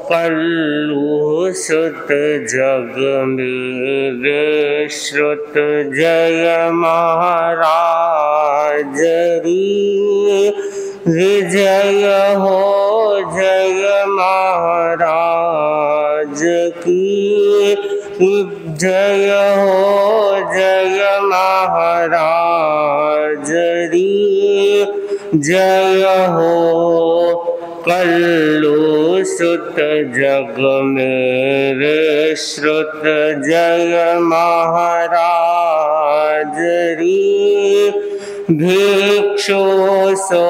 कल्लू सुत जग मेरे श्रुत जय महाराज री। विजय हो जय महाराज की, जय हो जय महाराज री। जय हो कल्लू सुत जग मेरे श्रुत जय महाराज री। भिक्षु सो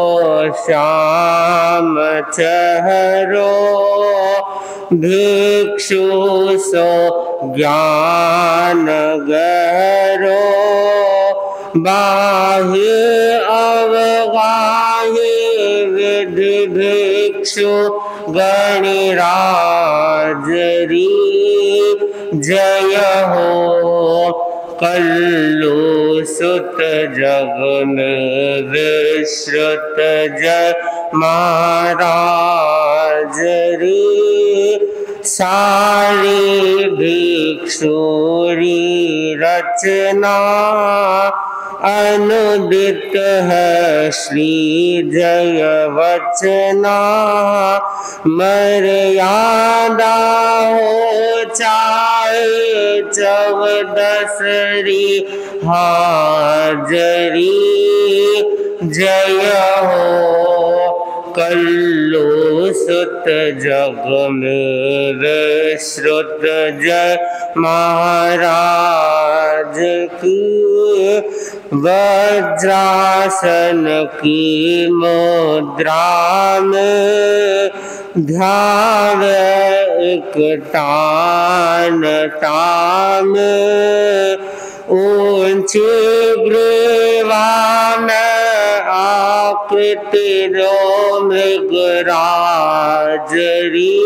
श्याम चेहरो, भिक्षु सो ज्ञान गहरो। बाह्य अवगाह्य विधि भिक्षु गणराज री। जय हो कल्लू सुत जग मेरे श्रुत जय महाराज री। सारी भिक्षुरी रचना अनुदित है श्री जय वचना। मर्यादा हो चाहे 14री हाजरी। जय हो कल्लू सुत जग मेरे श्रुत जय महाराज की। वज्रासन की मुद्रा में ध्यान एक तान ताम। ऊंची ग्रीवा में आकृति मृगराज री।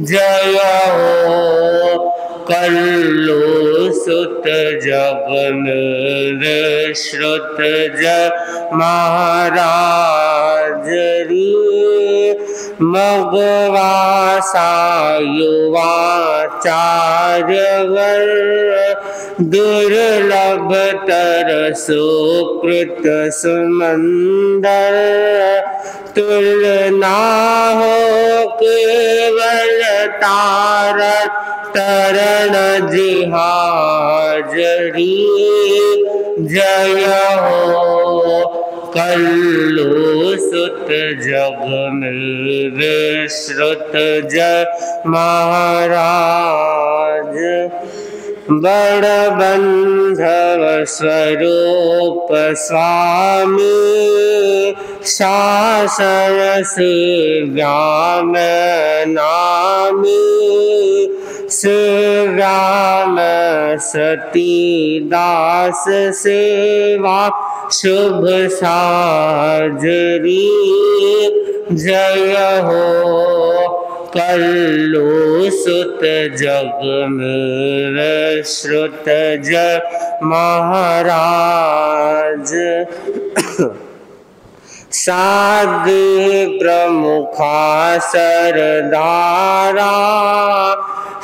जय हो कल्लू सुत जग मेरे श्रुत जय महाराज री। मगवासा युवाचार्यवर दुर्लभ तर सुकृत सुमंदर। तुलना हो केवल तार तरण जिहाजरी। जय हो कल्लू सुत जग मेरे श्रुत जय महाराज। बड़बंधव स्वरूप स्वामी शासन सेव्या में नामी। सेव्या में सती दास सेवा शुभ साजरी। जय हो कल्लू सुत जग मेरे श्रुत जय महाराज। साधी प्रमुखा सरदारा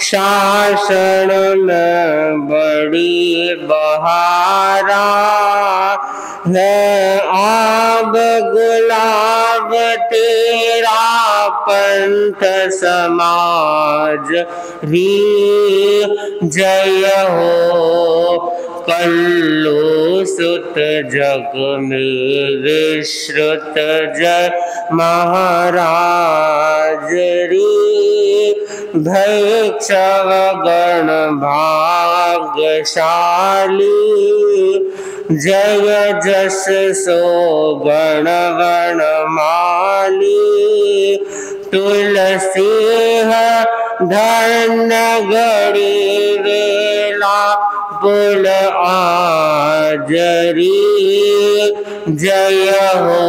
शासन में बड़ी बहारा। है आब गुलाब तेरा पंथ समाज री। जय हो कल्लू सुत जग मेरे श्रुत जय महाराज री। भैक्षव गण भाग्यशाली जय जस सो गण गणमाली। तुलसी है धन्य घड़ी वेला पुल आजरी। जय हो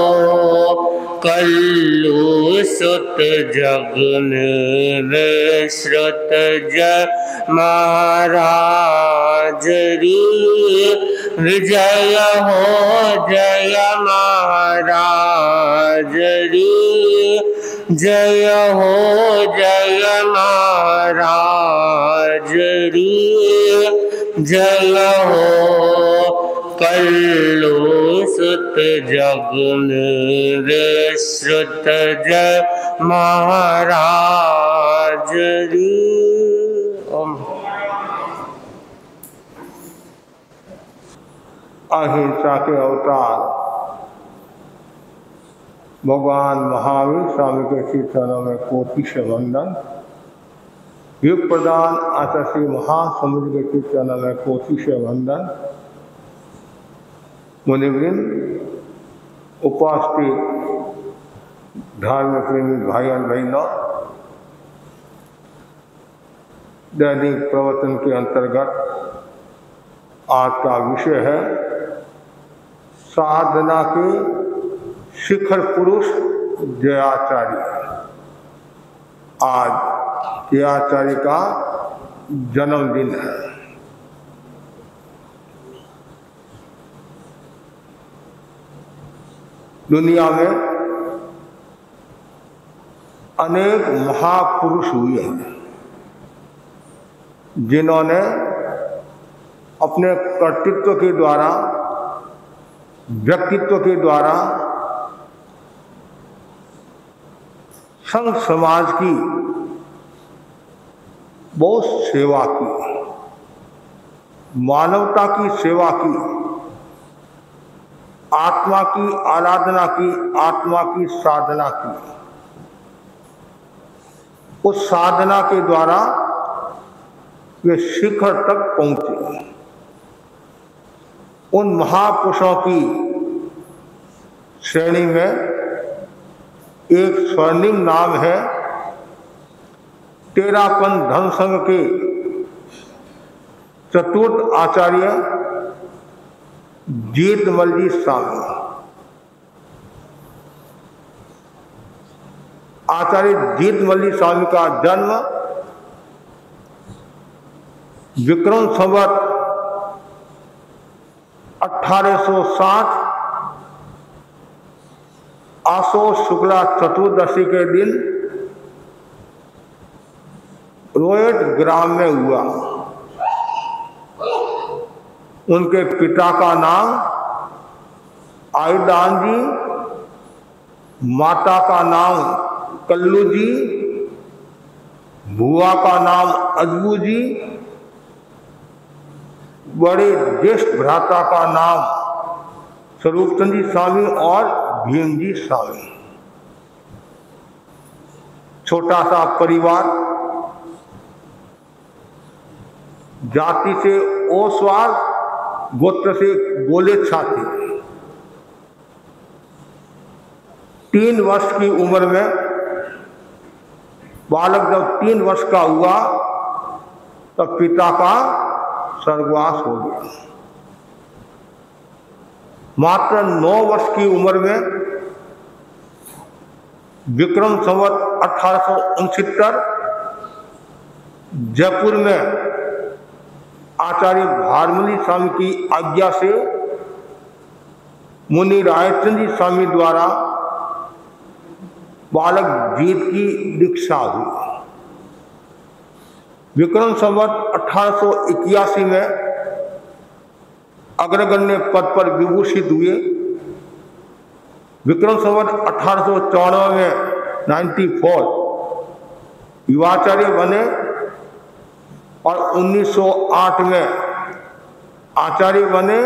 कल्लू सुत जग मेरे श्रुत जय महाराज री। विजय हो जय महाराज री। जय हो जय महाराज री जय हो कल्लू सुत जगने श्रुत जय महाराज री। अहिंसा के अवतार भगवान महावीर स्वामी के श्री चरणों में कोटि से वंदन। युग प्रदान आचार्य श्री महासमुद्र के श्री चरणों में कोटि से वंदन। मुनिवृंद, उपस्थित धार्मिक प्रेमी भाइयों बहनों, दैनिक प्रवचन के अंतर्गत आज का विषय है साधना के शिखर पुरुष जयाचार्य। आज जयाचार्य का जन्मदिन है। दुनिया में अनेक महापुरुष हुए हैं जिन्होंने अपने कर्तृत्व के द्वारा, व्यक्तित्व के द्वारा संघ समाज की बहुत सेवा की, मानवता की सेवा की, आत्मा की आराधना की, आत्मा की साधना की। उस साधना के द्वारा वे शिखर तक पहुंचे। उन महापुरुषों की श्रेणी में एक स्वर्णिम नाम है तेरापन धर्म संघ के चतुर्थ आचार्य जीतमल्ली स्वामी। आचार्य जीतमल्ली स्वामी का जन्म विक्रम संवत 1860 आसो शुक्ला चतुर्दशी के दिन रोयट ग्राम में हुआ। उनके पिता का नाम आयुदान जी, माता का नाम कल्लू जी, बुआ का नाम अजबू जी, बड़े ज्येष्ठ भ्राता का नाम स्वरूपचंद जी स्वामी और भीम जी स्वामी। छोटा सा परिवार, जाति से ओसवाल, गोत्र से गोलेच्छा थे। 3 वर्ष की उम्र में बालक जब 3 वर्ष का हुआ तब पिता का स्वर्गवास हो गया। मात्र 9 वर्ष की उम्र में विक्रम संवत 1869 जयपुर में आचार्य भारमली स्वामी की आज्ञा से मुनि रायचंद जी स्वामी द्वारा बालक जीत की दीक्षा हुई। विक्रम संवत 1881 में अग्रगण्य पद पर विभूषित हुए। विक्रम संवत 1894 में 94 युवाचार्य बने और 1908 में आचार्य बने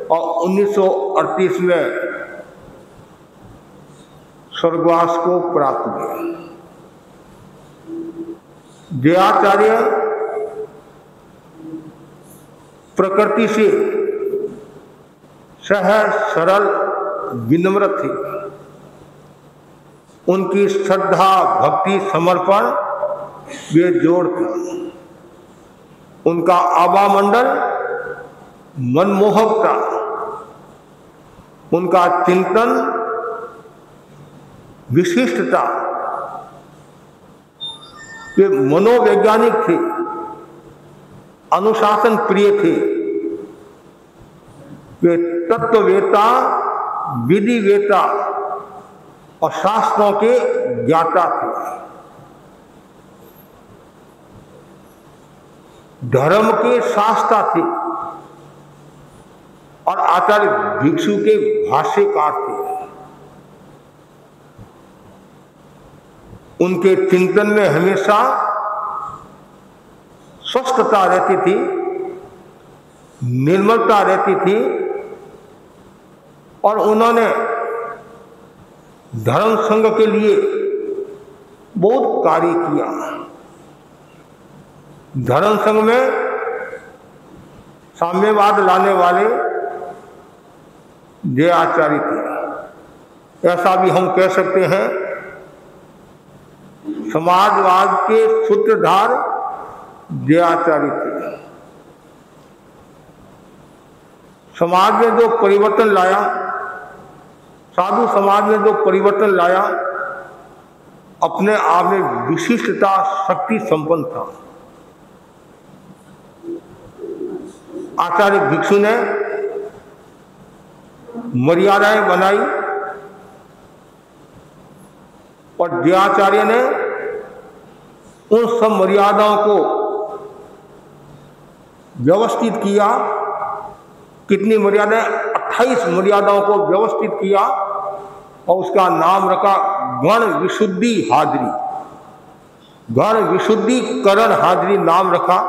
और 1938 में स्वर्गवास को प्राप्त हुए। जयाचार्य प्रकृति से सहज सरल विनम्र थे। उनकी श्रद्धा भक्ति समर्पण बेजोड़ था। उनका आभामंडल मनमोहक था। उनका चिंतन विशिष्ट था। वे मनोवैज्ञानिक थे, अनुशासन प्रिय थे। वे तत्ववेता, विधिवेता और शास्त्रों के ज्ञाता थे। धर्म के शास्त्रा थे और आचार्य भिक्षु के भाष्यकार थे। उनके चिंतन में हमेशा स्वस्थता रहती थी, निर्मलता रहती थी और उन्होंने धर्म संघ के लिए बहुत कार्य किया। धर्म संघ में साम्यवाद लाने वाले जयाचार्य थे। ऐसा भी हम कह सकते हैं, समाजवाद के सूत्रधार जयाचार्य थे। समाज में जो परिवर्तन लाया, साधु समाज में जो परिवर्तन लाया, अपने आप में विशिष्टता शक्ति संपन्न था। आचार्य भिक्षु ने मर्यादाएं बनाई और जयाचार्य ने उन सब मर्यादाओं को व्यवस्थित किया। कितनी मर्यादाएं? 28 मर्यादाओं को व्यवस्थित किया और उसका नाम रखा गण विशुद्धि हाजरी, गण विशुद्धिकरण हाजरी नाम रखा।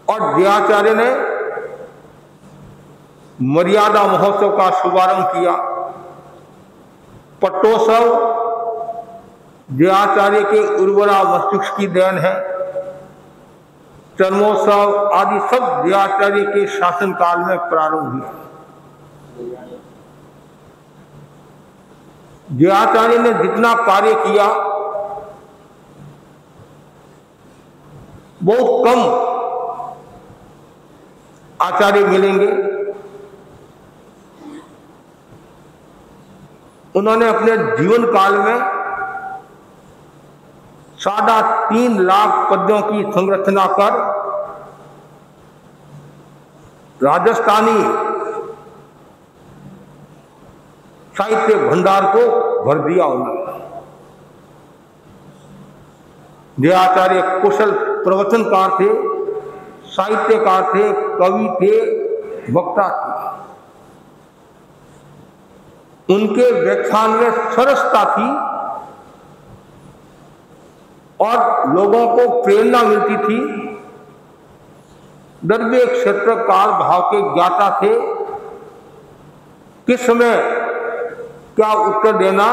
और जयाचार्य ने मर्यादा महोत्सव का शुभारंभ किया। पट्टोत्सव जयाचार्य के उर्वरा मस्तिष्क की देन है। चर्मोत्सव आदि सब जयाचार्य के शासनकाल में प्रारंभ हुए। जयाचार्य ने जितना कार्य किया, बहुत कम आचार्य मिलेंगे। उन्होंने अपने जीवन काल में 3.5 लाख पद्यों की संरचना कर राजस्थानी साहित्य भंडार को भर दिया उन्होंने। जयाचार्य कुशल प्रवचनकार थे, साहित्यकार थे, कवि थे, वक्ता थे। उनके व्याख्यान में सरसता थी और लोगों को प्रेरणा मिलती थी। द्रव्य क्षेत्र काल भाव के ज्ञाता थे। किस समय क्या उत्तर देना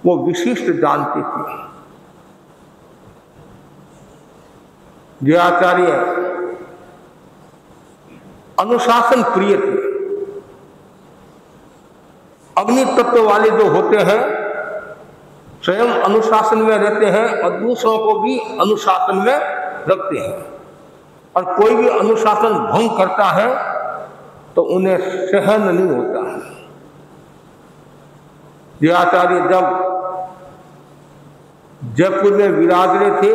वो विशिष्ट जानते थे। जयाचार्य अनुशासन प्रिय थे। अग्नि तत्व वाले जो होते हैं स्वयं अनुशासन में रहते हैं और दूसरों को भी अनुशासन में रखते हैं, और कोई भी अनुशासन भंग करता है तो उन्हें सहन नहीं होता है। जयाचार्य जब जयपुर में विराज रहे थे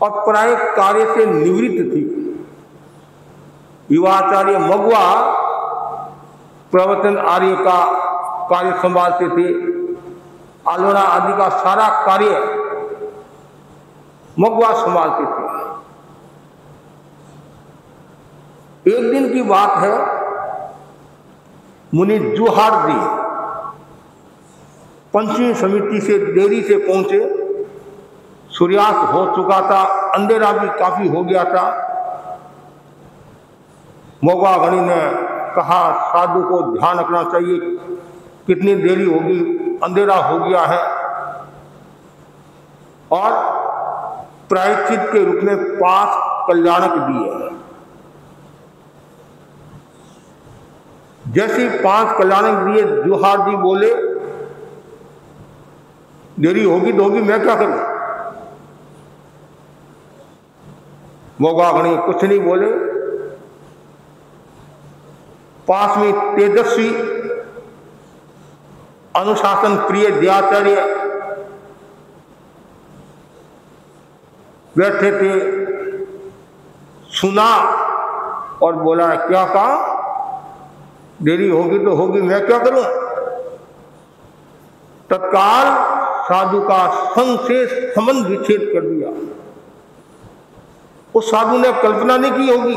और प्राय कार्य से निवृत्त थी, युवाचार्य मगवा प्रवचन आर्य का कार्य संभालते थे। आलोड़ा आदि का सारा कार्य मगवा संभालते थे। एक दिन की बात है, मुनि जुहार जी पंचमी समिति से देरी से पहुंचे। सूर्यास्त हो चुका था, अंधेरा भी काफी हो गया था। मगवा गणी ने कहा, साधु को ध्यान रखना चाहिए, कितनी देरी होगी, अंधेरा हो गया है। और प्रायश्चित के रूप में 5 कल्याणक दिए। जैसे 5 कल्याणक दिए, जुहार जी बोले, देरी होगी तो होगी, मैं क्या करूं। मगवा गणी कुछ नहीं बोले। पास में तेजस्वी अनुशासन प्रिय जयाचार्य बैठे थे। सुना और बोला, क्या कहा? देरी होगी तो होगी, मैं क्या करूं। तत्काल साधु का संग से संबंध विच्छेद कर दिया। उस साधु ने कल्पना नहीं की होगी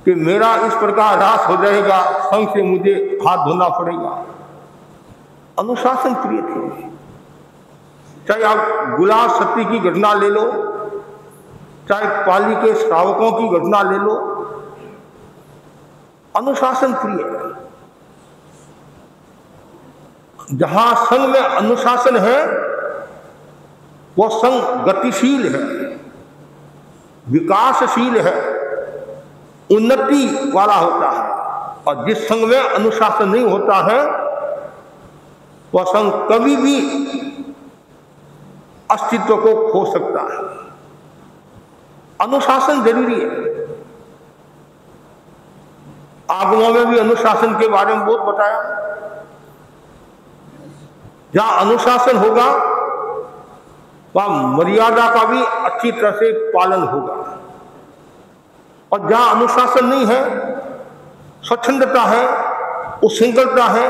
कि मेरा इस प्रकार ह्रास हो जाएगा, संग से मुझे हाथ धोना पड़ेगा। अनुशासन प्रिय थे। चाहे आप गुलाब सती की घटना ले लो, चाहे पाली के श्रावकों की घटना ले लो, अनुशासन प्रिय है। जहां संघ में अनुशासन है वो संघ गतिशील है, विकासशील है, उन्नति वाला होता है। और जिस संघ में अनुशासन नहीं होता है वह संघ कभी भी अस्तित्व को खो सकता है। अनुशासन जरूरी है। आगमों में भी अनुशासन के बारे में बहुत बताया। जहां अनुशासन होगा वहां मर्यादा का भी अच्छी तरह से पालन होगा, और जहां अनुशासन नहीं है, स्वच्छंदता है, उच्छृंखलता है,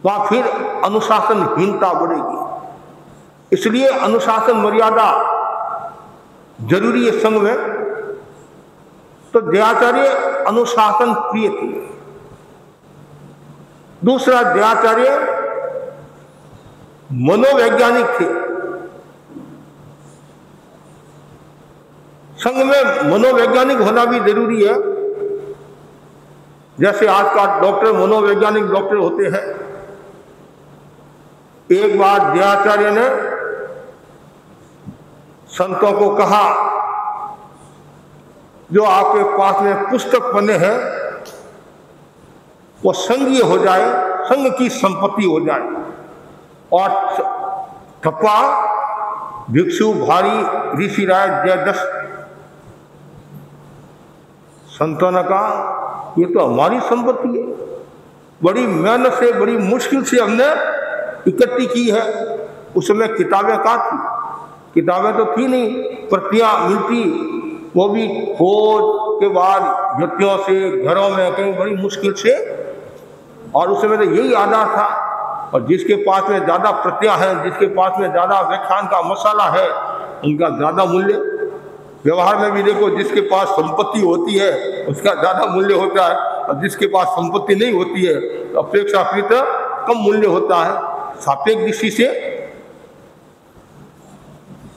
वहां फिर अनुशासनहीनता बढ़ेगी। इसलिए अनुशासन मर्यादा जरूरी है संघ में। तो जयाचार्य अनुशासन प्रिय थे। दूसरा, जयाचार्य मनोवैज्ञानिक थे। संघ में मनोवैज्ञानिक होना भी जरूरी है। जैसे आज का डॉक्टर मनोवैज्ञानिक डॉक्टर होते हैं। एक बार जयाचार्य ने संतों को कहा, जो आपके पास में पुस्तक पन्ने हैं वो संघीय हो जाए, संघ की संपत्ति हो जाए। और ठप्पा भिक्षु भारी ऋषि राय जयदस संतों ने कहा ये तो हमारी संपत्ति है, बड़ी मेहनत से बड़ी मुश्किल से हमने इकट्ठी की है। उस समय किताबें कहाँ थी? किताबें तो थी नहीं, प्रतियां मिलती, वो भी खोज के बाद व्यक्तियों से, घरों में कहीं बड़ी मुश्किल से। और उस समय तो यही आधार था। और जिसके पास में ज़्यादा प्रतियां हैं, जिसके पास में ज़्यादा व्याख्यान का मसाला है, उनका ज़्यादा मूल्य। व्यवहार में भी देखो, जिसके पास संपत्ति होती है उसका ज़्यादा मूल्य होता है, और जिसके पास संपत्ति नहीं होती है तो अपेक्षाकृत कम मूल्य होता है सापेक्ष दृष्टि से।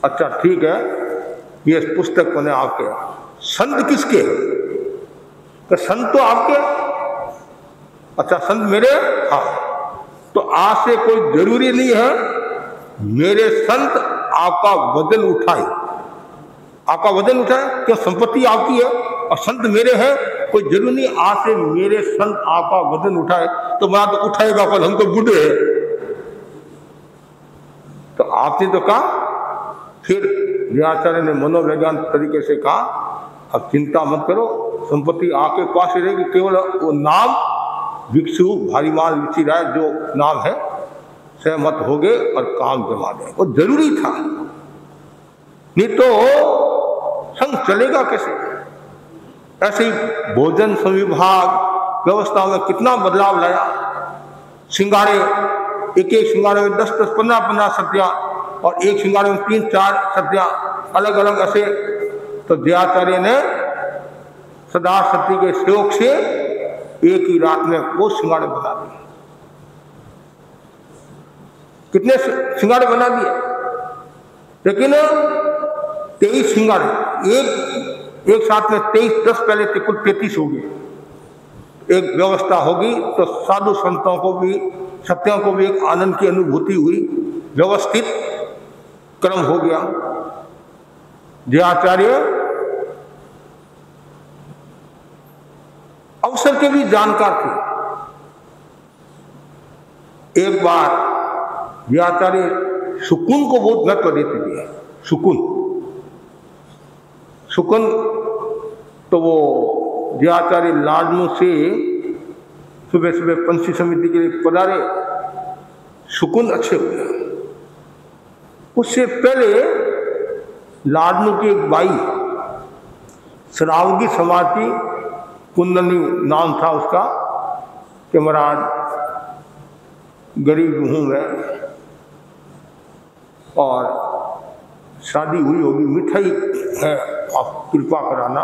अच्छा ठीक है, ये पुस्तक बने आपके। संत किसके? तो संत तो आपके। अच्छा संत मेरे? हाँ। तो आज से कोई जरूरी नहीं है मेरे संत आपका वजन उठाए। आपका वजन उठाए क्या? संपत्ति आपकी है और संत मेरे हैं, कोई जरूरी नहीं आज से मेरे संत आपका वजन उठाए। तो मैं तो उठाएगा, पर हम तो बूढ़े हैं। तो आपने तो कहा, फिर व्याचार्य ने मनोवैज्ञानिक तरीके से कहा, अब चिंता मत करो, संपत्ति आपके पास ही रहेगी, केवल वो नाम भिक्षु भारीमाल ऋषि राय जो नाम है, सहमत हो गए और काम जमा दें। वो जरूरी था, नहीं तो संघ चलेगा कैसे? ऐसे ही भोजन संविभाग व्यवस्था में कितना बदलाव लाया। सिंगारे, एक एक सिंगारे में 10-10, 15-15 सत्या, और एक सिंगारे में 3-4 सत्या अलग अलग ऐसे। तो जयाचार्य ने सदा सती के सहयोग से एक ही रात में वो सिंगारे बना दिए। कितने सिंगारे बना दिए? लेकिन 23 सिंगारे एक साथ में 23, 10 पहले थे, कुल 33 हो गए। एक व्यवस्था होगी तो साधु संतों को भी, सत्यों को भी एक आनंद की अनुभूति हुई, व्यवस्थित क्रम हो गया। जयाचार्य अवसर के भी जानकार थे। एक बार जयाचार्य सुकून को बहुत महत्व देते थे। सुकून तो वो जयाचार्य लाडनू से सुबह सुबह पंछी समिति के लिए पधारे, सुकून अच्छे हुए। उससे पहले लाडनू की एक बाई श्रावगी समाज की कुंदनी नाम था उसका, कि महाराज गरीब हूँ मैं और शादी हुई होगी, मिठाई है, आप कृपा कराना,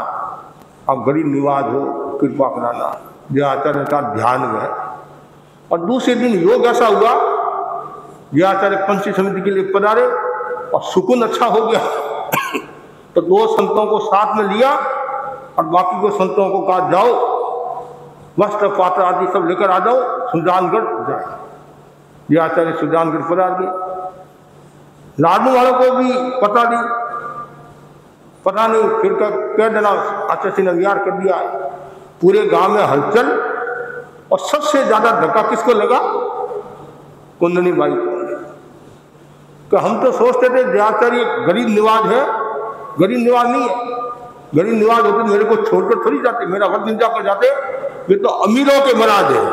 आप गरीब निवाज हो, कृपा कराना। जय आचार्य का ध्यान में। और दूसरे दिन योग ऐसा हुआ, जय आचार्य पंची समिति के लिए पधारे और सुकून अच्छा हो गया। तो 2 संतों को साथ में लिया और बाकी को संतों को कहा जाओ वस्त्र पात्र आदि सब लेकर आ जाओ, सुजानगढ़ जाए। जय आचार्य सुजानगढ़ पधार गए। लाडू वालों को भी पता नहीं, फिर कह देना आचार्य ने विहार कर दिया। पूरे गांव में हलचल, और सबसे ज्यादा धक्का किसको लगा? कुंदनी बाई को। कि हम तो सोचते थे जयाचार्य गरीब निवाज है, गरीब निवाज नहीं है। गरीब निवाज होते मेरे को छोड़कर थोड़ी जाते, मेरा वक्त नहीं जाकर जाते, ये तो अमीरों के महाराज है।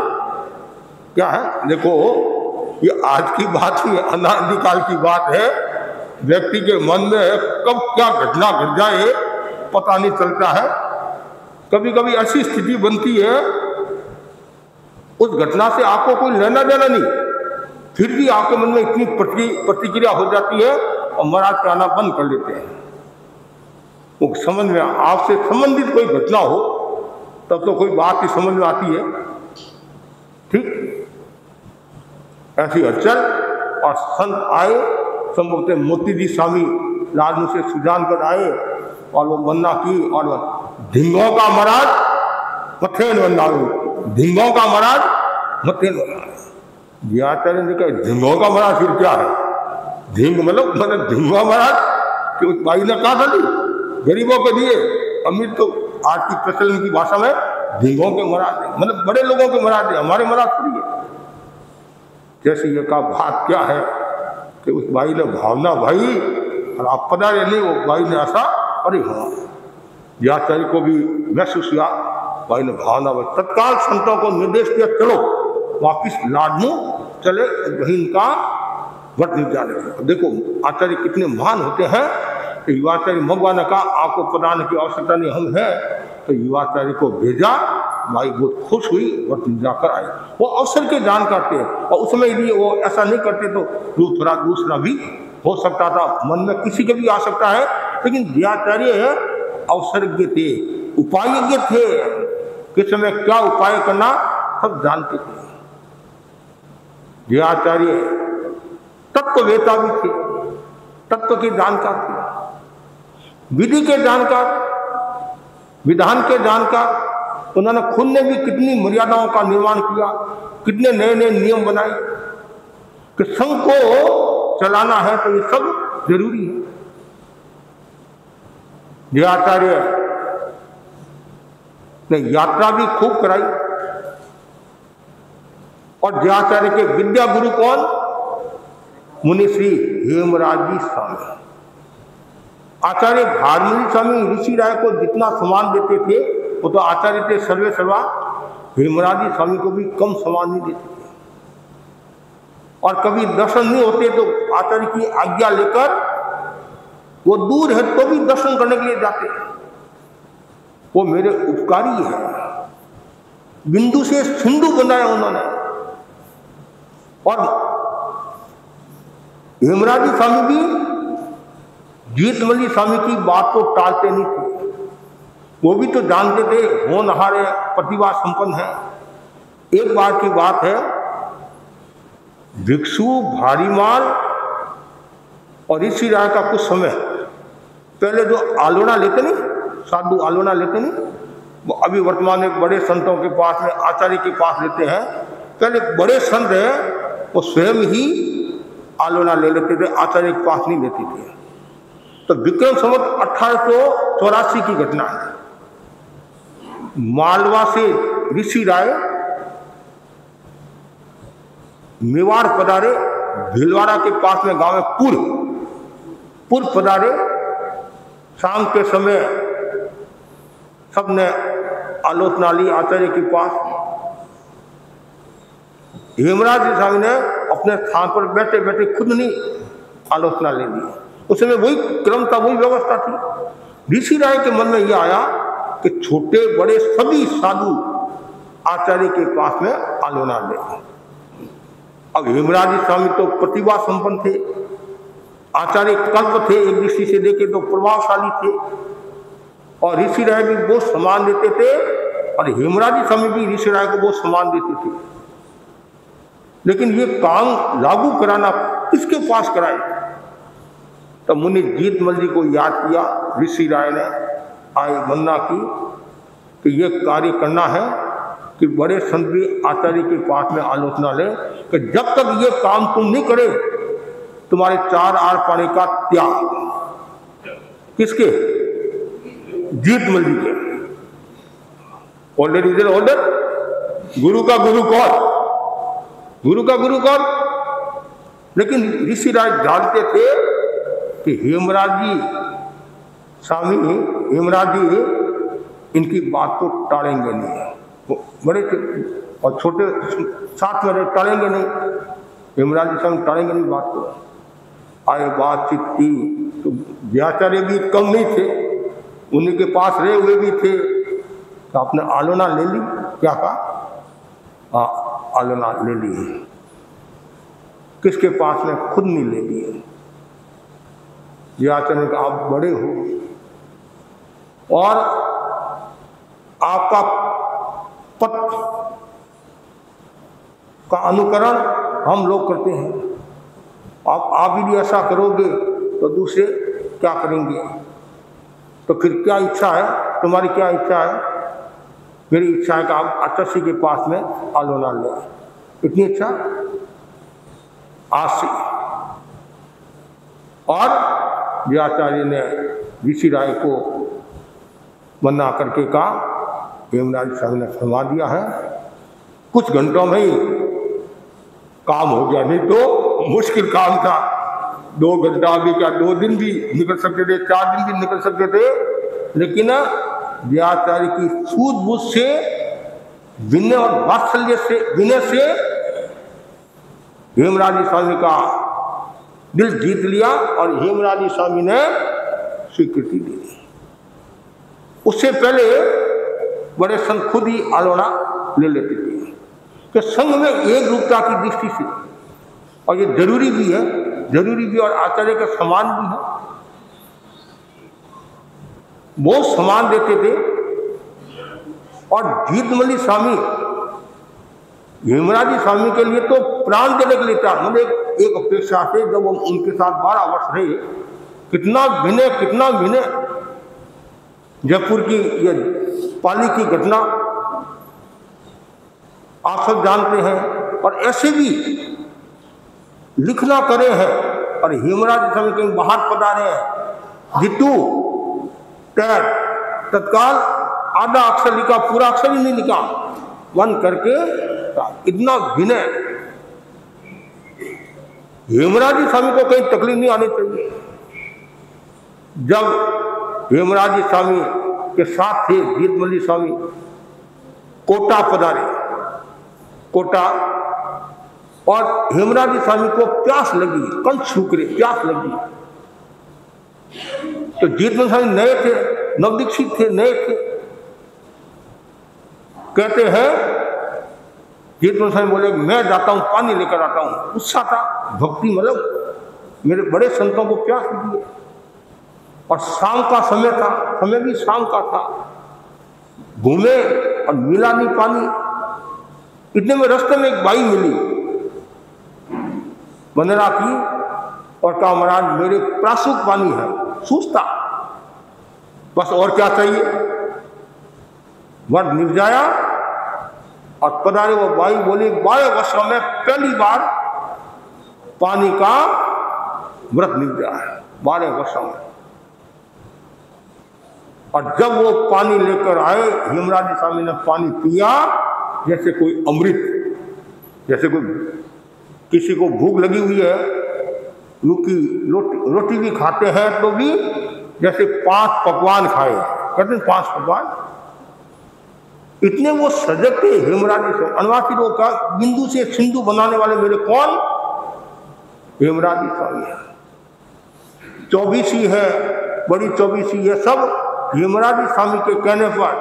क्या है? देखो, ये आज की बात ही, अनादिकाल की बात है। व्यक्ति के मन में कब क्या घटना घट जाए पता नहीं चलता है। कभी कभी ऐसी स्थिति बनती है, उस घटना से आपको कोई लेना देना नहीं, फिर भी आपके मन में इतनी प्रतिक्रिया हो जाती है और महाराज का आना बंद कर लेते हैं। वो समझ में, आपसे संबंधित कोई घटना हो तब तो कोई बात ही समझ में आती है। ठीक ऐसी हलचल, और संत आए, संभवतः मोती जी स्वामी लाडू से सुजानगढ़ आए और वो वंदना की, और ढिंगों का महाराज मथेन वंदा, ढिंगों का महाराज मथेन वंदा। जी आचार्य ने कहा ढिंगों का महाराज फिर क्या है? ढिंग मतलब ढिंगों महाराज, कि उस भाई ने कहा था नहीं, गरीबों को दिए, अमीर तो आज की प्रचलन की भाषा में ढिंगों के महाराज है, मतलब बड़े लोगों के महाराज है, हमारे महाराज थोड़ी है। जैसे ये का बात क्या है कि उस भाई ने भावना भाई, और आप पता नहीं वो भाई ने ऐसा, अरे हाँ, आचार्य को भी महसूस हुआ, भाई ने भावना भाई तत्काल संतों को निर्देश दिया, चलो वापिस लाडनू चले, बहन का व्रत नहीं जाने। देखो आचार्य कितने महान होते हैं। तो युवाचार्य भगवान ने कहा आपको पढ़ाने की आवश्यकता नहीं, हम हैं, तो युवाचार्य को भेजा। भाई बहुत खुश हुई, व्रत जाकर आए। वो अवसर के जानकार थे, और उसमें यदि वो ऐसा नहीं करते तो थोड़ा दूसरा भी हो सकता था, मन में किसी के भी आ सकता है। लेकिन दयाचार्य अवसरज्ञ थे, उपायज्ञ थे, किस समय क्या उपाय करना सब जानते थे। दयाचार्य तत्ववेता भी थे, तत्व के जानकार थे, विधि के जानकार, विधान के जानकार। उन्होंने खुद ने भी कितनी मर्यादाओं का निर्माण किया, कितने नए नए नियम बनाए कि संघ को चलाना है तो ये सब जरूरी है। दयाचार्य ने यात्रा भी खूब कराई। और दयाचार्य के विद्या गुरु कौन? मुनि श्री हेमराज जी स्वामी। आचार्य भारमुनि स्वामी ऋषि राय को जितना सम्मान देते थे वो तो आचार्य थे सर्वे सर्वा, हेमराज जी स्वामी को भी कम सम्मान नहीं देते थे। और कभी दर्शन नहीं होते तो आचार्य की आज्ञा लेकर वो दूर है तो भी दर्शन करने के लिए जाते। वो मेरे उपकारी है, बिंदु से सिंधु बनाया उन्होंने। और हेमराज जी स्वामी भी जीतमली स्वामी की बात को टालते नहीं थे। वो भी तो जानते थे होनहार है, प्रतिभा संपन्न है। एक बार की बात है, भिक्षु भारीमाल और ऋषि राय का कुछ समय पहले जो आलोना लेते नहीं, साधु आलोना लेते नहीं, वो अभी वर्तमान में बड़े संतों के पास में, आचार्य के पास लेते हैं। पहले बड़े संत है वो स्वयं ही आलोना ले लेते थे, आचार्य के पास नहीं लेते थे। तो विक्रम संवत 1884 की घटना है। मालवा से ऋषि राय मेवाड़ पधारे, भीलवाड़ा के पास में गांव में पुर पधारे। शाम के समय सबने आलोचना ली आचार्य के पास। हेमराज जी स्वामी ने अपने स्थान पर बैठे बैठे खुद नहीं आलोचना ले ली। उस समय वही क्रम था, वही व्यवस्था थी। ऋषि राय के मन में यह आया कि छोटे बड़े सभी साधु आचार्य के पास में आलोना ले। अब हेमराज स्वामी तो प्रतिभा संपन्न थे, आचार्य कल्प थे, एक दृष्टि से देखे तो प्रभावशाली थे, और ऋषि राय भी बहुत सम्मान देते थे, और हेमराज स्वामी भी ऋषि राय को बहुत सम्मान देते थे। लेकिन ये काम लागू कराना किसके पास कराए? तो मुनि जीतमल जी को याद किया। ऋषि राय ने आए वंदना की कि ये कार्य करना है कि बड़े संत भी आचार्य के पास में आलोचना ले कि जब तक ये काम तुम नहीं करे तुम्हारे 4 आर पाने का त्याग। किसके? जीतमल जी के। Already is order. गुरु का गुरु कौन? गुरु का गुरु कौन? लेकिन ऋषि राय जानते थे कि हेमराज जी स्वामी, हेमराज जी इनकी बात को टालेंगे नहीं, वो बड़े और छोटे साथ में टालेंगे नहीं, हेमराज जी स्वामी टालेंगे नहीं बात को। आए बातचीत की तो व्याचार्य भी कम नहीं थे, उन्हीं के पास रहे हुए भी थे, तो आपने आलोना ले ली। क्या कहा? आलोना ले ली। किसके पास में? खुद नहीं ले लिए। व्याचार्य ने कहा आप बड़े हो और आपका पथ का अनुकरण हम लोग करते हैं, आप भी ऐसा करोगे तो दूसरे क्या करेंगे? तो फिर क्या इच्छा है तुम्हारी? क्या इच्छा है? मेरी इच्छा है कि आप आचार्य के पास में आलोना ले। इतनी इच्छा आज से। और व्याचार्य ने ऋषि राय को वंदना करके कहा हेमराज स्वामी ने फरमा दिया है, कुछ घंटों में ही काम हो गया, नहीं तो मुश्किल काम था। 2 घंटा भी क्या 2 दिन भी निकल सकते थे, 4 दिन भी निकल सकते थे, लेकिन व्याचार्य की सूझबूझ से, विनय और वात्सल्य से, विनय से हेमराज स्वामी का दिल जीत लिया और हेमराज स्वामी ने स्वीकृति दी। उससे पहले बड़े संत खुद ही आलोना ले लेते थे कि संघ में एक रूपता की दृष्टि से, और ये जरूरी भी है, जरूरी भी और आचार्य का सम्मान भी है, बहुत सम्मान देते थे। और जीतमल स्वामी हेमराज स्वामी के लिए तो प्राण देने के लिए था। मतलब एक अपेक्षा से जब हम उनके साथ 12 वर्ष रहे, कितना विनय, कितना विनय। जयपुर की ये पाली की घटना आप सब जानते हैं, और ऐसे भी लिखना करे हैं। और हेमराज स्वामी कहीं बाहर पधारे हैं, जितू तैर तत्काल आधा अक्षर लिखा, पूरा अक्षर ही नहीं लिखा, बंद करके इतना विनय। हेमराज स्वामी को कहीं तकलीफ नहीं आनी चाहिए। जब हेमराज स्वामी के साथ थे जीतमल स्वामी, कोटा पधारे, कोटा, और हेमराज स्वामी को प्यास लगी, कंठ सूख रहे, प्यास लगी। तो जीतमल स्वामी नए थे, नवदीक्षित थे, नए थे। कहते हैं जीतमल स्वामी बोले मैं जाता हूँ, पानी लेकर आता हूँ। उत्साह था, भक्ति, मतलब मेरे बड़े संतों को प्यास लगी है। और शाम का समय था, समय भी शाम का था। घूमे और मिला नहीं पानी। इतने में रास्ते में एक बाई मिली, वंदना की और कहा महाराज मेरे प्रासुक पानी है, सूझता, बस और क्या चाहिए। व्रत निभाया और पधारे। वो बाई बोली 12 वर्षों में पहली बार पानी का व्रत निभाया है, 12 वर्षों में। और जब वो पानी लेकर आए, हेमराज स्वामी ने पानी पिया जैसे कोई अमृत, जैसे कोई किसी को भूख लगी हुई है, रोटी भी खाते हैं तो भी जैसे 5 पकवान खाए, कहते हैं 5 पकवान। इतने वो सजग थे हेमराज स्वामी। अनवाकिरों का बिंदु से सिंधु बनाने वाले मेरे कौन? हेमराज स्वामी है। 24 है, बड़ी 24 है, सब हेमराज स्वामी के कहने पर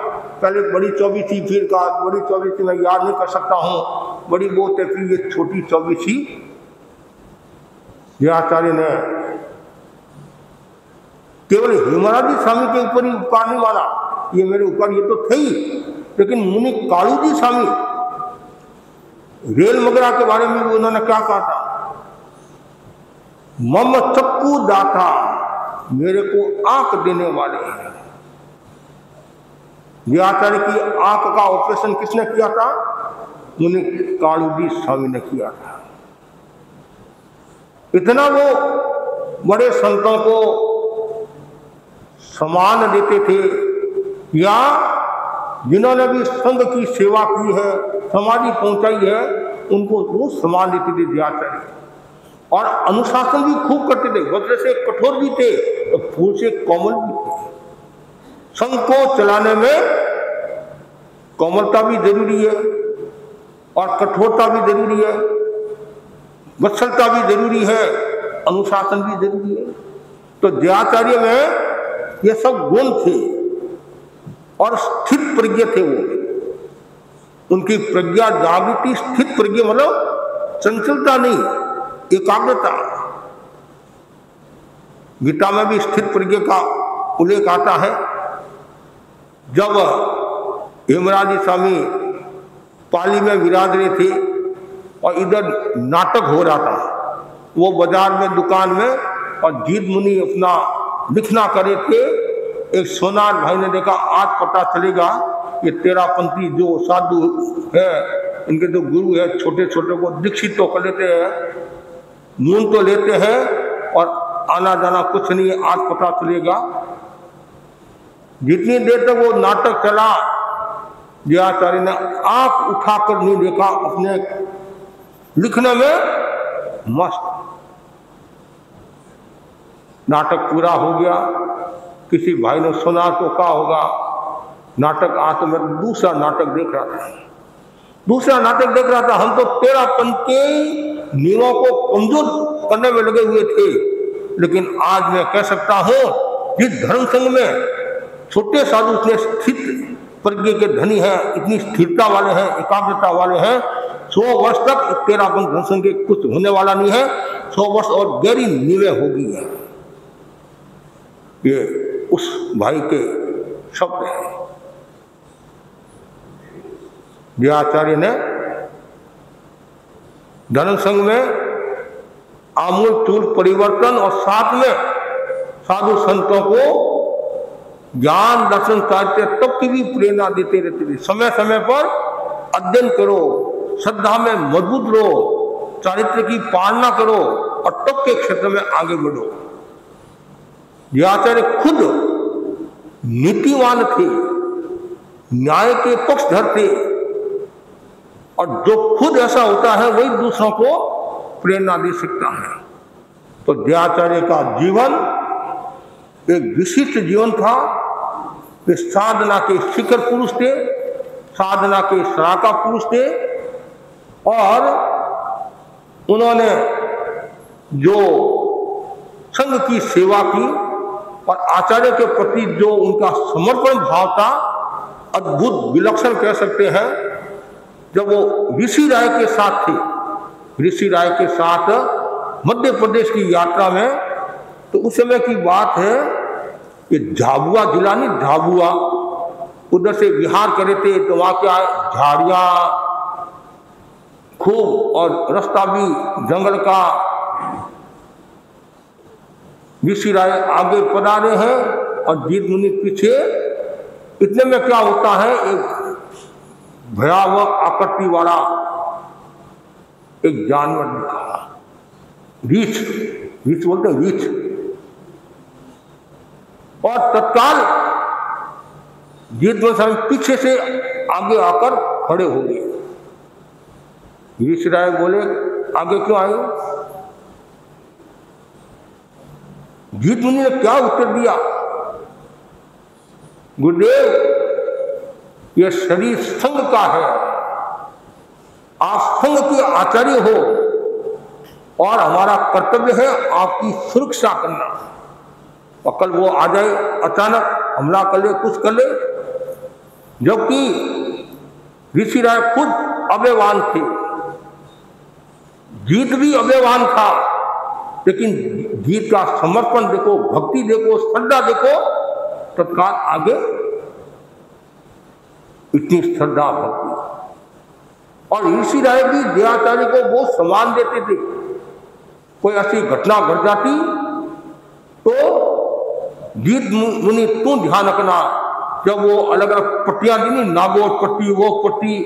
पहले बड़ी चौबीसी, फिर कहा बड़ी चौबीसी मैं याद नहीं कर सकता हूँ, बड़ी बहुत है, फिर ये छोटी चौबीसी ये आचार्य ने केवल हेमराज स्वामी के ऊपर ही उपकार नहीं माना, ये मेरे ऊपर ये तो थे ही, लेकिन मुनि कालू जी स्वामी रेल मगरा के बारे में भी उन्होंने क्या कहा था, मम चक्कू दाता, मेरे को आंख देने वाले हैं। ये आचार्य की आंख का ऑपरेशन किसने किया था? मुनि कालू जी स्वामी ने किया था। इतना वो बड़े संतों को सम्मान देते थे, या जिन्होंने भी संघ की सेवा की है, समाधि पहुंचाई है, उनको वो सम्मान देते थे दयाचार्य। और अनुशासन भी खूब करते थे, वज्र से कठोर भी थे तो फूल से कोमल भी थे। संघ को चलाने में कोमलता भी जरूरी है और कठोरता भी जरूरी है, वत्सलता भी जरूरी है, अनुशासन भी जरूरी है। तो दयाचार्य में ये सब गुण थे और स्थित प्रज्ञ थे वो। उनकी प्रज्ञा जागृति, स्थित प्रज्ञ मतलब चंचलता नहीं, एकाग्रता। गीता में भी स्थित प्रज्ञ का उल्लेख आता है। जब हेमराज स्वामी पाली में विराज रहे थे और इधर नाटक हो रहा था, वो बाजार में दुकान में, और जीत मुनि अपना लिखना करे थे। एक सोनार भाई ने देखा, आज पता चलेगा ये तेरापंथी जो साधु है, इनके जो गुरु है, छोटे छोटे को दीक्षित तो कर लेते हैं, नून तो लेते हैं और आना जाना कुछ नहीं है, आज पता चलेगा। जितनी देर तक वो नाटक चला, दयाचार्य ने आंख उठाकर नहीं देखा, अपने लिखने में मस्त। नाटक पूरा हो गया, किसी भाई ने सुना तो क्या होगा, नाटक आ तो मैं दूसरा नाटक देख रहा था, दूसरा नाटक देख रहा था। हम तो तेरापंथ के नियमों को कमजोर करने में लगे हुए थे, लेकिन आज मैं कह सकता हूं जिस धर्म संघ में छोटे साधु इतने स्थित प्रज्ञ के धनी हैं, इतनी स्थिरता वाले हैं, एकाग्रता वाले हैं, 100 वर्ष तक तेरापंथ धर्म संघ के कुछ होने वाला नहीं है। 100 वर्ष और गहरी नींवें होगी है। ये उस भाई के शब्द है। दयाचार्य ने धर्म संघ में आमूल चूल परिवर्तन और साथ में साधु संतों को ज्ञान दर्शन साहित्य तब की भी प्रेरणा देते रहते थे। समय समय पर अध्ययन करो, श्रद्धा में मजबूत रहो, चारित्र की पालना करो और तब के क्षेत्र में आगे बढ़ो। दयाचार्य खुद नीतिवान थे, न्याय के पक्षधर थे, और जो खुद ऐसा होता है वही दूसरों को प्रेरणा दे सकता है। तो दयाचार्य का जीवन एक विशिष्ट जीवन था। वे साधना के शिखर पुरुष थे, साधना के सराका पुरुष थे, और उन्होंने जो संघ की सेवा की और आचार्य के प्रति जो उनका समर्पण भाव था, अद्भुत विलक्षण कह सकते हैं। जब वो ऋषि राय के साथ थे, ऋषि राय के साथ मध्य प्रदेश की यात्रा में, तो उस समय की बात है कि झाबुआ जिला नहीं, झाबुआ, उधर से विहार करे थे, तो वहाँ क्या झाड़ियाँ खूब और रास्ता भी जंगल का। ऋषि राय आगे पधारे हैं और जीत मुनि पीछे। इतने में क्या होता है, एक भयावह आकृति वाला एक जानवर दिखा, रीछ, रीछ बोलते हैं, रीछ। और तत्काल जीत मुनि पीछे से आगे आकर खड़े हो गए। ऋषि राय बोले, आगे क्यों आए? जीत मुनि ने क्या उत्तर दिया? गुरुदेव, यह शरीर संघ का है, आप संघ के आचार्य हो और हमारा कर्तव्य है आपकी सुरक्षा करना। और कल वो आ जाए अचानक हमला कर ले, कुछ कर ले, जबकि ऋषि राय खुद अभयवान थे, जीत भी अभयवान था, लेकिन जीत का समर्पण देखो, भक्ति देखो, श्रद्धा देखो, तत्काल आगे इतनी श्रद्धा भक्ति। और ऋषि राय भी दयाचार्य को बहुत सम्मान देते थे। कोई ऐसी घटना घट जाती तो जीत मुनि तू ध्यान रखना, जब वो अलग अलग पट्टियां दी, नागोर पट्टी, वो पट्टी,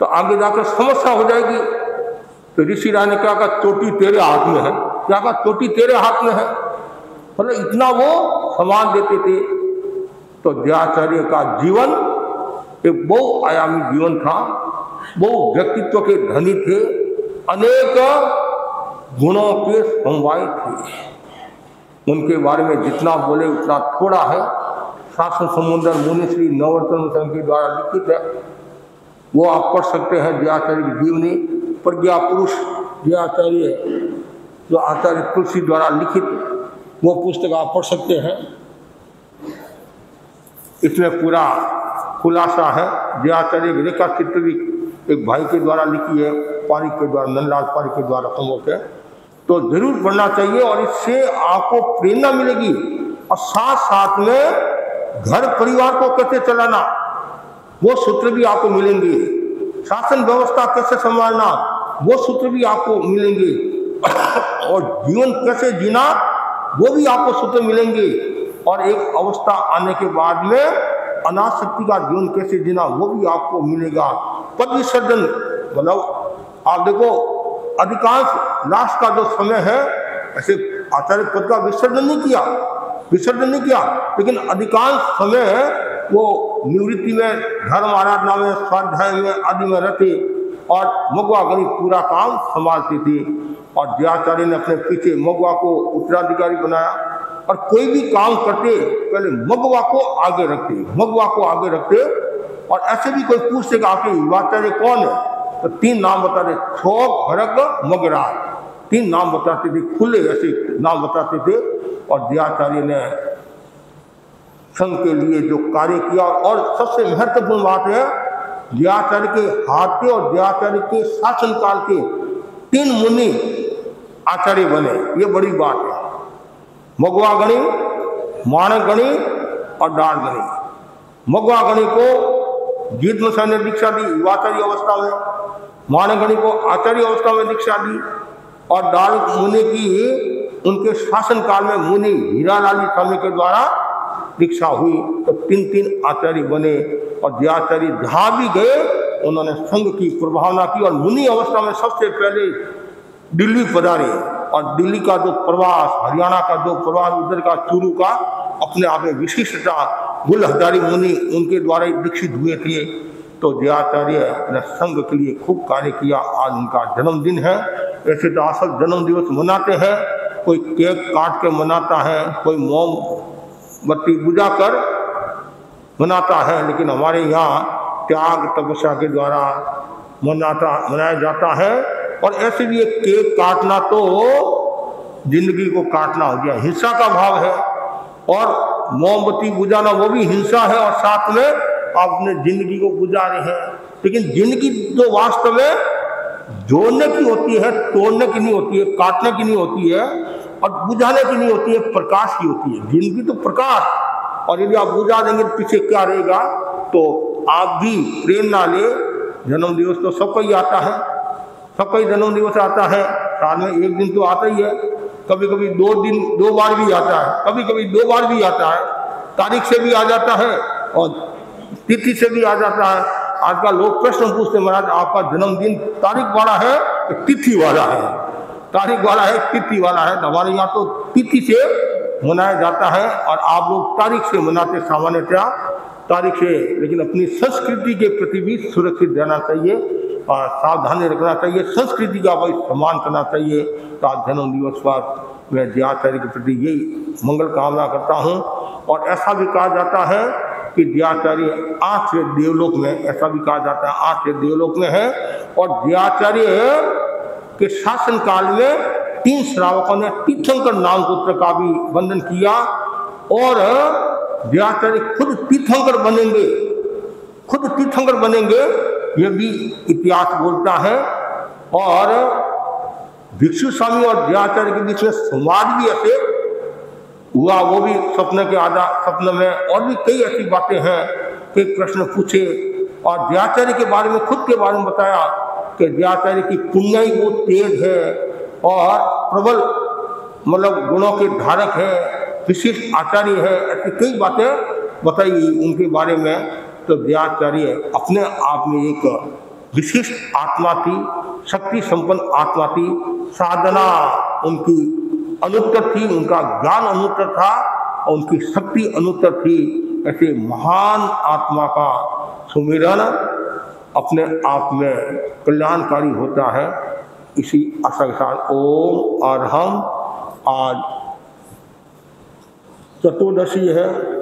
तो आगे जाकर समस्या हो जाएगी। तो ऋषि राय ने क्या कहा, चोटी तेरे हाथ में है। क्या कहा, चोटी तेरे हाथ में है। मतलब इतना वो सम्मान देते थे। तो दयाचार्य का जीवन एक बहुआयामी जीवन था, बहु व्यक्तित्व के धनी थे, अनेक गुणों के समवाय थे। उनके बारे में जितना बोले उतना थोड़ा है। शासन समुद्र मुनिश्री नवरत्न के द्वारा लिखित है, वो आप पढ़ सकते हैं। दयाचार्य की जीवनी, प्रज्ञा पुरुष दयाचार्य जो आचार्य तुलसी द्वारा लिखित, वो पुस्तक आप पढ़ सकते हैं। इसमें पूरा खुलासा है। दयाचार्य की रेखा चित्र भी एक भाई के द्वारा लिखी है, पारिक के द्वारा, नंदलाल पारिक के द्वारा संभव है, तो जरूर पढ़ना चाहिए। और इससे आपको प्रेरणा मिलेगी, और साथ साथ में घर परिवार को कैसे चलाना, वो सूत्र भी आपको मिलेंगे। शासन व्यवस्था कैसे संभालना, वो सूत्र भी आपको मिलेंगे। और जीवन कैसे जीना, वो भी आपको सूत्र मिलेंगे। और एक अवस्था आने के बाद में अनासक्ति का जीवन कैसे जीना, वो भी आपको मिलेगा। पद विसर्जन, मतलब आप देखो, अधिकांश लास्ट का जो समय है, ऐसे आचार्य पद का विसर्जन नहीं किया, लेकिन अधिकांश समय वो निवृत्ति में, धर्म आराधना में, स्वाध्याय में आदि में रहते, और मगवा गणित पूरा काम संभालते थे। और दयाचार्य ने अपने पीछे मगवा को उत्तराधिकारी बनाया, और कोई भी काम करते पहले मगवा को आगे रखते। और ऐसे भी कोई पूछते कि आपके युवाचार्य कौन है, तो 3 नाम बताते, छोक, भरक, मगराज, 3 नाम बताते थे, खुले ऐसे नाम बताते थे। और दयाचार्य ने संघ के लिए जो कार्य किया, और सबसे महत्वपूर्ण बात है, दयाचार्य के हाथ के और दयाचार्य के शासन काल के 3 मुनि आचार्य बने, ये बड़ी बात है। मगवा गणी, माणक गणी और डार गणी। मगवा गणी को जीत मसा ने दीक्षा दी युवाचार्य अवस्था में, माणक गणी को आचार्य अवस्था में दीक्षा दी, और डार मुनि की उनके शासन काल में मुनि हीरालाल स्वामी के द्वारा दीक्षा हुई। तो 3 आचार्य बने। और दयाचार्य जहाँ भी गए उन्होंने संघ की प्रभावना की। और मुनि अवस्था में सबसे पहले दिल्ली पधारे, और दिल्ली का जो प्रवास, हरियाणा का जो प्रवास, उधर का चूरू का अपने आप में विशिष्टता, गुल हजारी मुनि उनके द्वारा ही दीक्षित हुए थे। तो दयाचार्य ने संघ के लिए खूब कार्य किया। आज उनका जन्मदिन है। ऐसे तो असल जन्म दिवस मनाते हैं, कोई केक काट के मनाता है, कोई मोमबत्ती बुझा कर मनाता है, लेकिन हमारे यहाँ त्याग तपस्या के द्वारा मनाया जाता है। और ऐसे भी एक केक काटना तो जिंदगी को काटना हो गया, हिंसा का भाव है। और मोमबत्ती बुझाना वो भी हिंसा है, और साथ में आप अपने जिंदगी को बुझा रहे हैं। लेकिन जिंदगी तो वास्तव में जोड़ने की होती है, तोड़ने की नहीं होती है, काटने की नहीं होती है, और बुझाने की नहीं होती है, प्रकाश की होती है। जिंदगी तो प्रकाश, और यदि आप बुझा देंगे तो पीछे क्या रहेगा। तो आप भी प्रेरणा ले। जन्म दिवस तो सबका ही आता है, सबका ही जन्म दिवस आता है, साल में एक दिन तो आता ही है, कभी कभी 2 बार भी आता है, कभी कभी 2 बार भी आता है, तारीख से भी आ जाता है और तिथि से भी आ जाता है। आजकल लोग प्रश्न पूछते, महाराज आपका जन्मदिन तारीख वाला है कि तिथि वाला है? तारीख वाला है, तिथि वाला है। हमारे यहाँ तो तिथि से मनाया जाता है, और आप लोग तारीख से मनाते सामान्यतः, तारीख से। लेकिन अपनी संस्कृति के प्रति भी सुरक्षित रहना चाहिए और सावधानी रखना चाहिए, संस्कृति का भाई सम्मान करना चाहिए। तो आज जन्म दिवस पर मैं दयाचार्य के प्रति यही मंगल कामना करता हूँ। और ऐसा भी कहा जाता है कि दयाचार्य 8 देवलोक में, ऐसा भी कहा जाता है 8 देवलोक में है। और दयाचार्य के शासन काल में 3 श्रावकों ने तीर्थंकर नाम पुत्र का भी बंधन किया, और व्याचार्य खुद तीर्थंकर बनेंगे, खुद तीर्थंकर बनेंगे, ये भी इतिहास बोलता है। और भिक्षु स्वामी और व्याचार्य के बीच में संवाद भी ऐसे हुआ, वो भी स्वप्न में। और भी कई ऐसी बातें हैं कि प्रश्न पूछे और व्याचार्य के बारे में, खुद के बारे में बताया कि व्याचार्य की पुण्याई बहुत तेज है और प्रबल मतलब गुणों के धारक है, विशिष्ट आचार्य है, ऐसी कई बातें बताई उनके बारे में। तो व्याचार्य अपने आप में एक विशिष्ट आत्मा थी, शक्ति संपन्न आत्मा थी, साधना उनकी अनुत्तर थी, उनका ज्ञान अनुत्तर था और उनकी शक्ति अनुत्तर थी। ऐसे महान आत्मा का सुमिरन अपने आप में कल्याणकारी होता है। इसी आशा के साथ ओम। और हम आज चतुर्दशी है,